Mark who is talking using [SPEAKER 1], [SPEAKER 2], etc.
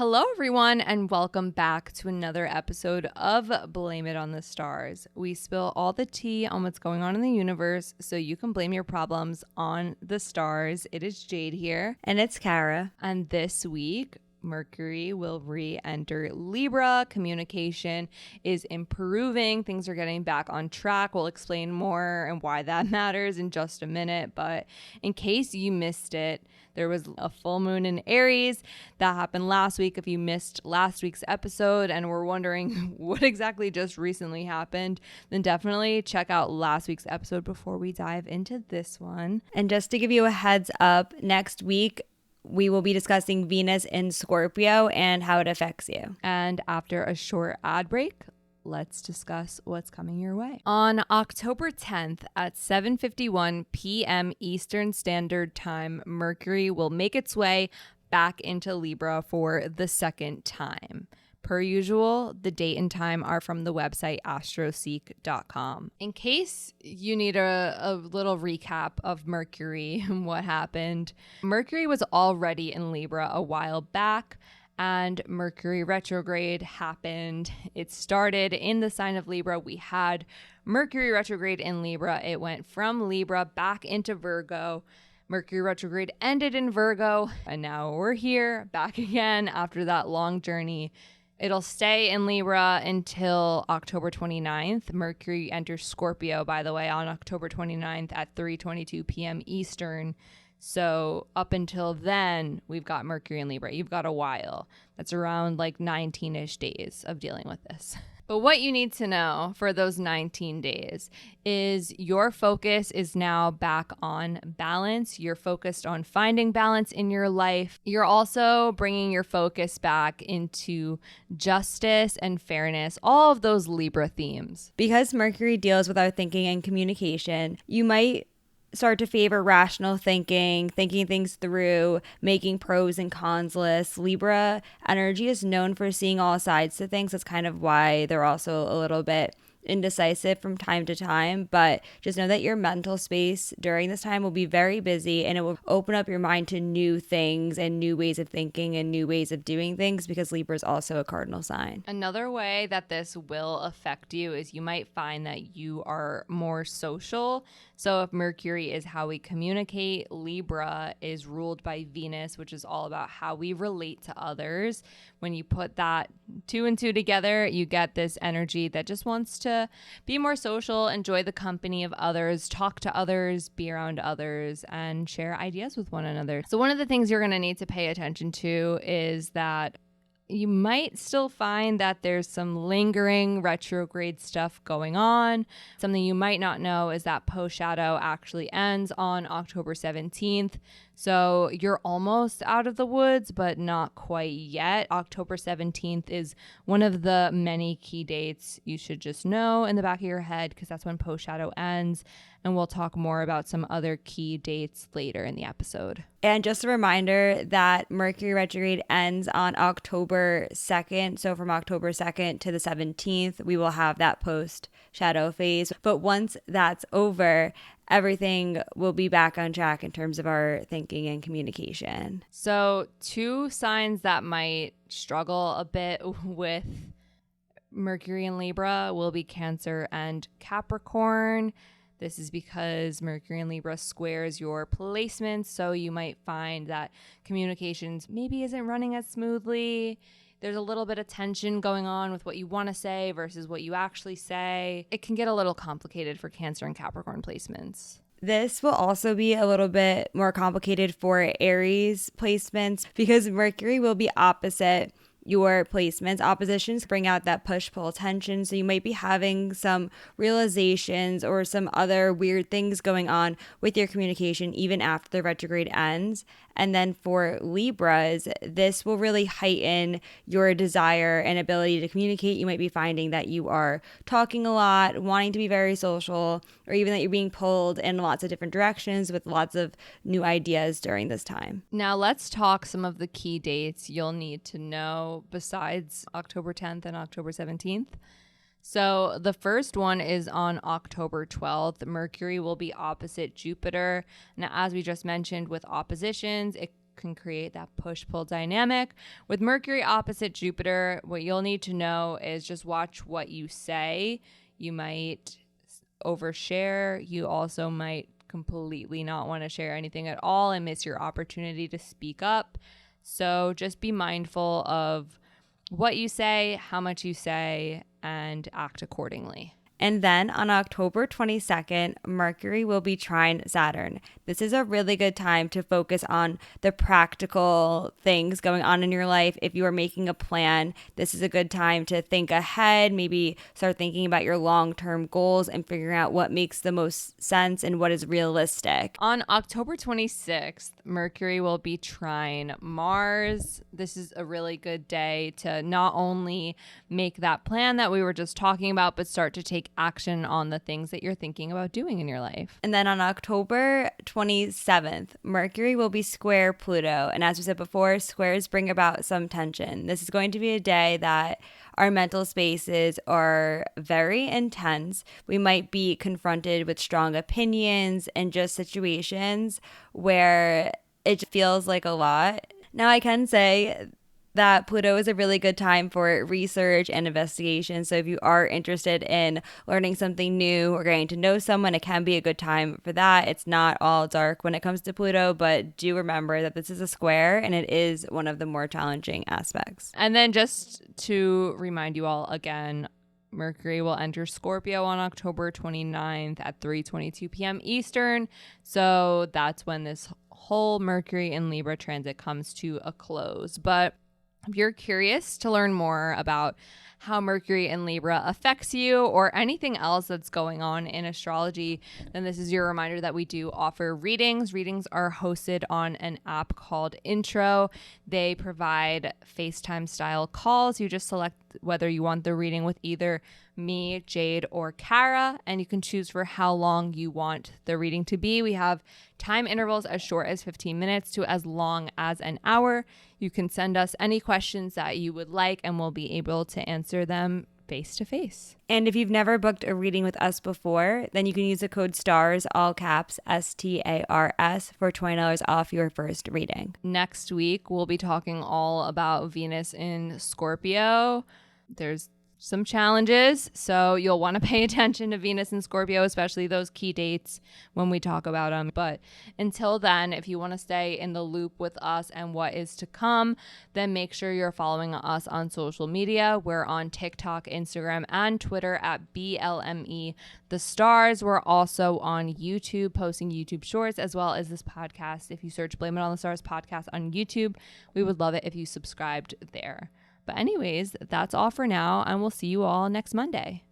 [SPEAKER 1] Hello, everyone, and welcome back to another episode of Blame It on the Stars. We spill all the tea on what's going on in the universe so you can blame your problems on the stars. It is Jade here.
[SPEAKER 2] And it's Kara.
[SPEAKER 1] And this week, Mercury will re-enter Libra. Communication is improving. Things are getting back on track. We'll explain more and why that matters in just a minute. But in case you missed it, there was a full moon in Aries that happened last week. If you missed last week's episode and were wondering what exactly just recently happened, then definitely check out last week's episode before we dive into this one.
[SPEAKER 2] And just to give you a heads up, next week we will be discussing Venus in Scorpio and how it affects you.
[SPEAKER 1] And after a short ad break, let's discuss what's coming your way. On October 10th at 7:51 p.m. Eastern Standard Time, Mercury will make its way back into Libra for the second time. Per usual, the date and time are from the website astroseek.com. In case you need a little recap of Mercury and what happened, Mercury was already in Libra a while back, and Mercury retrograde happened. It started in the sign of Libra. We had Mercury retrograde in Libra. It went from Libra back into Virgo. Mercury retrograde ended in Virgo, and now we're here back again after that long journey. It'll stay in Libra until October 29th. Mercury enters Scorpio, by the way, on October 29th at 3:22 p.m. Eastern. So up until then, we've got Mercury in Libra. You've got a while. That's around like 19-ish days of dealing with this. But what you need to know for those 19 days is your focus is now back on balance. You're focused on finding balance in your life. You're also bringing your focus back into justice and fairness, all of those Libra themes.
[SPEAKER 2] Because Mercury deals with our thinking and communication, you might start to favor rational thinking things through, making pros and cons lists. Libra energy is known for seeing all sides to things. That's kind of why they're also a little bit indecisive from time to time, but just know that your mental space during this time will be very busy, and it will open up your mind to new things and new ways of thinking and new ways of doing things, because Libra is also a cardinal sign.
[SPEAKER 1] Another way that this will affect you is you might find that you are more social. So if Mercury is how we communicate, Libra is ruled by Venus, which is all about how we relate to others. When you put that two and two together, you get this energy that just wants to be more social, enjoy the company of others, talk to others, be around others, and share ideas with one another. So one of the things you're going to need to pay attention to is that you might still find that there's some lingering retrograde stuff going on. Something you might not know is that post shadow actually ends on October 17th. So you're almost out of the woods, but not quite yet. October 17th is one of the many key dates you should just know in the back of your head, because that's when post shadow ends. And we'll talk more about some other key dates later in the episode.
[SPEAKER 2] And just a reminder that Mercury retrograde ends on October 2nd. So from October 2nd to the 17th, we will have that post shadow phase. But once that's over, everything will be back on track in terms of our thinking and communication.
[SPEAKER 1] So two signs that might struggle a bit with Mercury in Libra will be Cancer and Capricorn. This is because Mercury in Libra squares your placements, so you might find that communications maybe isn't running as smoothly. There's a little bit of tension going on with what you want to say versus what you actually say. It can get a little complicated for Cancer and Capricorn placements.
[SPEAKER 2] This will also be a little bit more complicated for Aries placements, because Mercury will be opposite your placements. Oppositions bring out that push-pull tension, so you might be having some realizations or some other weird things going on with your communication even after the retrograde ends. And then for Libras, this will really heighten your desire and ability to communicate. You might be finding that you are talking a lot, wanting to be very social, or even that you're being pulled in lots of different directions with lots of new ideas during this time.
[SPEAKER 1] Now let's talk some of the key dates you'll need to know besides October 10th and October 17th. So the first one is on October 12th. Mercury will be opposite Jupiter. Now, as we just mentioned with oppositions, it can create that push-pull dynamic. With Mercury opposite Jupiter, what you'll need to know is just watch what you say. You might overshare. You also might completely not want to share anything at all and miss your opportunity to speak up. So just be mindful of what you say, how much you say, and act accordingly.
[SPEAKER 2] And then on October 22nd, Mercury will be trine Saturn. This is a really good time to focus on the practical things going on in your life. If you are making a plan, this is a good time to think ahead, maybe start thinking about your long-term goals and figuring out what makes the most sense and what is realistic.
[SPEAKER 1] On October 26th, Mercury will be trine Mars. This is a really good day to not only make that plan that we were just talking about, but start to take action on the things that you're thinking about doing in your life.
[SPEAKER 2] And then on October 27th, Mercury will be square Pluto. And as we said before, squares bring about some tension. This is going to be a day that our mental spaces are very intense. We might be confronted with strong opinions and just situations where it feels like a lot. Now, I can say that Pluto is a really good time for research and investigation. So if you are interested in learning something new or getting to know someone, it can be a good time for that. It's not all dark when it comes to Pluto, but do remember that this is a square and it is one of the more challenging aspects.
[SPEAKER 1] And then just to remind you all again, Mercury will enter Scorpio on October 29th at 3:22 p.m. Eastern. So that's when this whole Mercury and Libra transit comes to a close. But if you're curious to learn more about how Mercury and Libra affects you or anything else that's going on in astrology, then this is your reminder that we do offer readings. Readings are hosted on an app called Intro. They provide FaceTime style calls. You just select whether you want the reading with either me, Jade, or Kara, and you can choose for how long you want the reading to be. We have time intervals as short as 15 minutes to as long as an hour. You can send us any questions that you would like, and we'll be able to answer them face to face.
[SPEAKER 2] And if you've never booked a reading with us before, then you can use the code STARS, all caps, STARS, for $20 off your first reading.
[SPEAKER 1] Next week, we'll be talking all about Venus in Scorpio. There's some challenges, so you'll want to pay attention to Venus and Scorpio, especially those key dates when we talk about them. But until then, if you want to stay in the loop with us and what is to come, then make sure you're following us on social media. We're on TikTok, Instagram, and Twitter at BLME The Stars. We're also on YouTube, posting YouTube shorts, as well as this podcast. If you search Blame It on the Stars podcast on YouTube, we would love it if you subscribed there. But anyways, that's all for now, and we'll see you all next Monday.